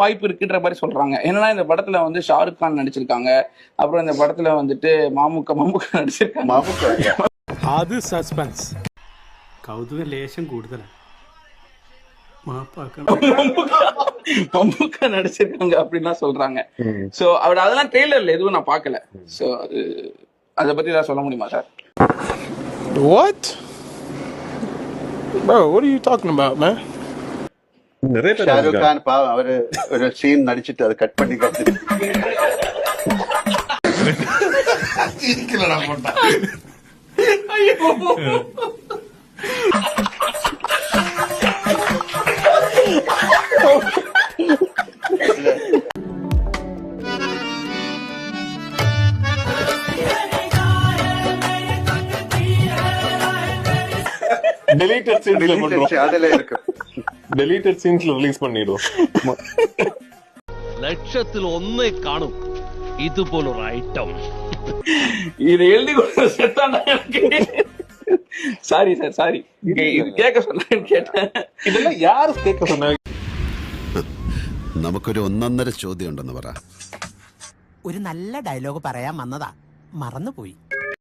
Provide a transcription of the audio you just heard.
வாய்ப்பு இருக்குன்ற மாதிரி சொல்றாங்க. என்னன்னா இந்த படத்துல வந்து ஷாருக் கான் நடிச்சிருக்காங்க, அப்புறம் இந்த படத்துல வந்துட்டு மம்முக்கா நடிச்சிருக்காங்க. அது சஸ்பென்ஸ். கௌதுக லேசம் കൂടുതലാണ്. மம்முக்கா நடிச்சிருக்காங்க அப்படின்னு சொல்றாங்க. சோ அவர் அதெல்லாம் ட்ரெய்லர்ல எதுவும் நான் பார்க்கல. சோ அதை பத்தி ஏதாவது சொல்ல முடியுமா sir? What? Bro, what are you talking about, man? Shahrukh Khan பாவம் அவரு ஒரு சீன் நடிச்சிட்டு அதை கட் பண்ணி டெலீட்டட் சீன்ஸ்ல பண்றோம். அதுல இருக்கு டெலீட்டட் சீன்ஸ்ல ரிலீஸ் பண்ணிடுவோம். லட்சத்தில் ஒன்னே காணும் இதுபோல ஒரு ஐட்டம். இது எழுதி கொடுத்த செத்தாண்டா எனக்கு. Sorry sir, sorry. இது கேட்க சொன்னேன்னு கேட்டேன். இதெல்லாம் யாரு கேட்க சொன்னாங்க? നമുക്കൊരു ഒന്നൊന്നര ചോദ്യം ഉണ്ടെന്ന് പറ. ഒരു നല്ല ഡയലോഗ് പറയാൻ വന്നതാ, മറന്നുപോയി.